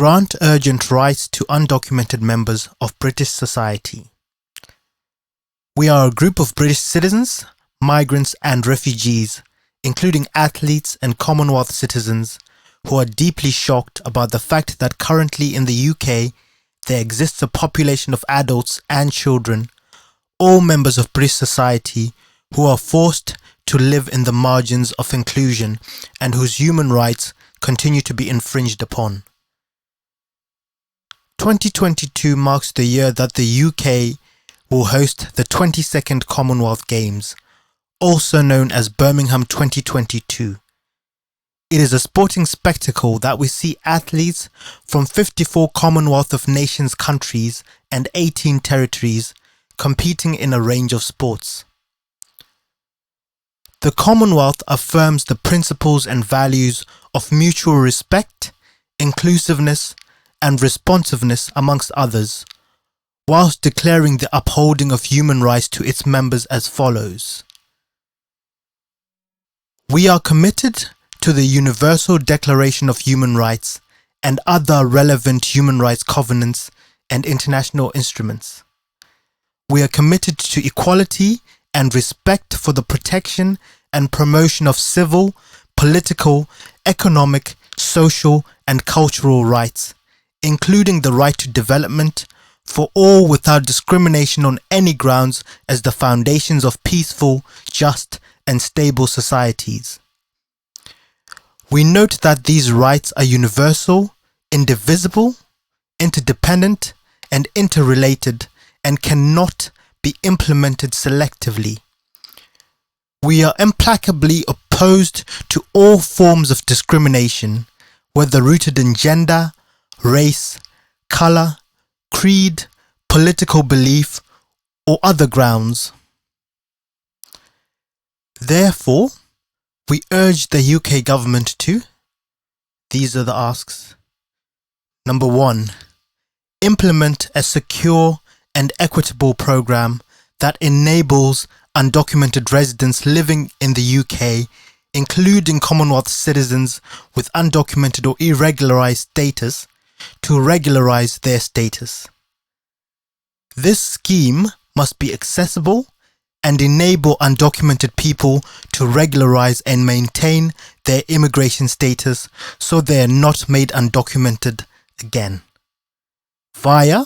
Grant urgent rights to undocumented members of British society. We are a group of British citizens, migrants and refugees, including athletes and Commonwealth citizens, who are deeply shocked about the fact that currently in the UK there exists a population of adults and children, all members of British society, who are forced to live in the margins of inclusion and whose human rights continue to be infringed upon. 2022 marks the year that the UK will host the 22nd Commonwealth Games, also known as Birmingham 2022. It is a sporting spectacle that we see athletes from 54 Commonwealth of Nations countries and 18 territories competing in a range of sports. The Commonwealth affirms the principles and values of mutual respect, inclusiveness, and responsiveness amongst others, whilst declaring the upholding of human rights to its members as follows. We are committed to the Universal Declaration of Human Rights and other relevant human rights covenants and international instruments. We are committed to equality and respect for the protection and promotion of civil, political, economic, social, and cultural rights, including the right to development for all without discrimination on any grounds as the foundations of peaceful, just, and stable societies. We note that these rights are universal, indivisible, interdependent, and interrelated, and cannot be implemented selectively. We are implacably opposed to all forms of discrimination, whether rooted in gender, race, colour, creed, political belief, or other grounds. Therefore, we urge the UK government to, these are the asks. Number 1, implement a secure and equitable programme that enables undocumented residents living in the UK, including Commonwealth citizens with undocumented or irregularised status, to regularise their status. This scheme must be accessible and enable undocumented people to regularise and maintain their immigration status so they are not made undocumented again, via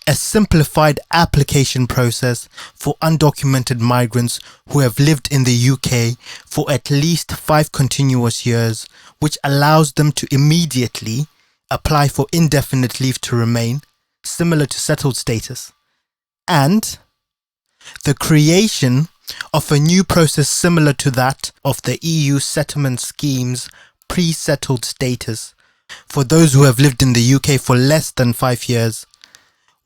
a simplified application process for undocumented migrants who have lived in the UK for at least 5 continuous years, which allows them to immediately apply for indefinite leave to remain, similar to settled status, and the creation of a new process similar to that of the EU settlement scheme's pre-settled status for those who have lived in the UK for less than 5 years,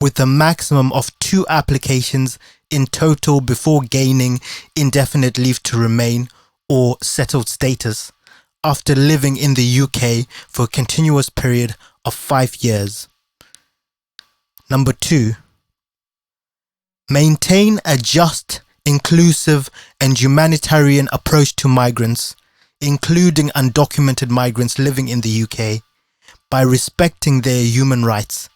with a maximum of 2 applications in total before gaining indefinite leave to remain or settled status after living in the UK for a continuous period of 5 years. Number 2, maintain a just, inclusive and humanitarian approach to migrants, including undocumented migrants living in the UK, by respecting their human rights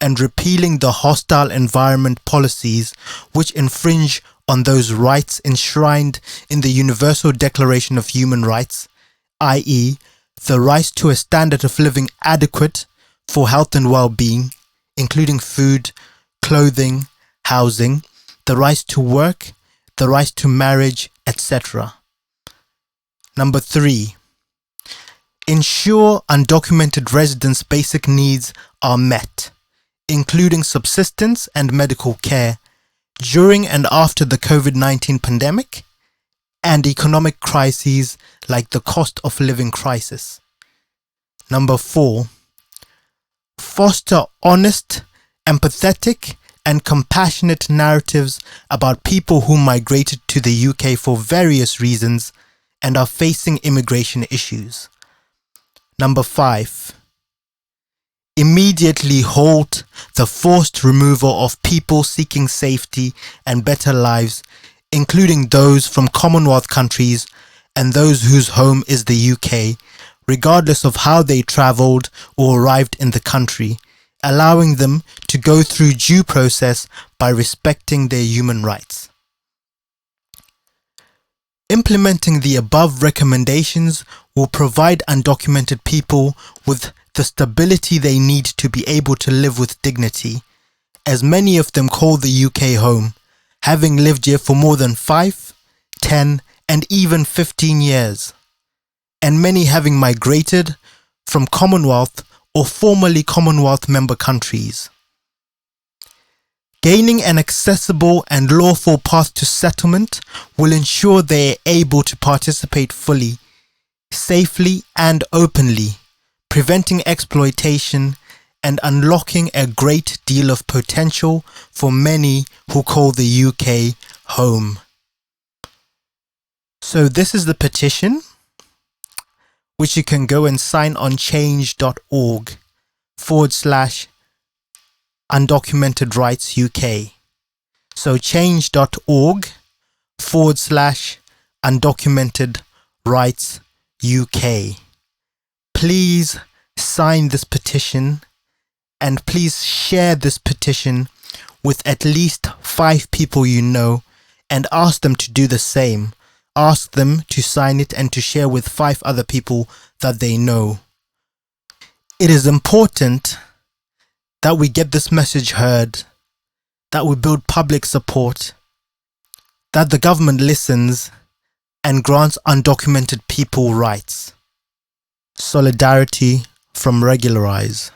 and repealing the hostile environment policies which infringe on those rights enshrined in the Universal Declaration of Human Rights, i.e., the right to a standard of living adequate for health and well-being, including food, clothing, housing, the right to work, the right to marriage, etc. Number 3, ensure undocumented residents' basic needs are met, including subsistence and medical care, during and after the COVID-19 pandemic and economic crises like the cost of living crisis. Number 4, foster honest, empathetic, and compassionate narratives about people who migrated to the UK for various reasons and are facing immigration issues. Number 5, immediately halt the forced removal of people seeking safety and better lives, including those from Commonwealth countries and those whose home is the UK, regardless of how they travelled or arrived in the country, allowing them to go through due process by respecting their human rights. Implementing the above recommendations will provide undocumented people with the stability they need to be able to live with dignity, as many of them call the UK home, having lived here for more than 5, 10, and even 15 years, and many having migrated from Commonwealth or formerly Commonwealth member countries. Gaining an accessible and lawful path to settlement will ensure they are able to participate fully, safely and openly, preventing exploitation and unlocking a great deal of potential for many who call the UK home. So this is the petition, which you can go and sign on change.org/Undocumented Rights UK. So change.org/Undocumented Rights UK. Please sign this petition, and please share this petition with at least 5 people you know, and ask them to do the same. Ask them to sign it and to share with 5 other people that they know. It is important that we get this message heard, that we build public support, that the government listens and grants undocumented people rights. Solidarity from Regularize.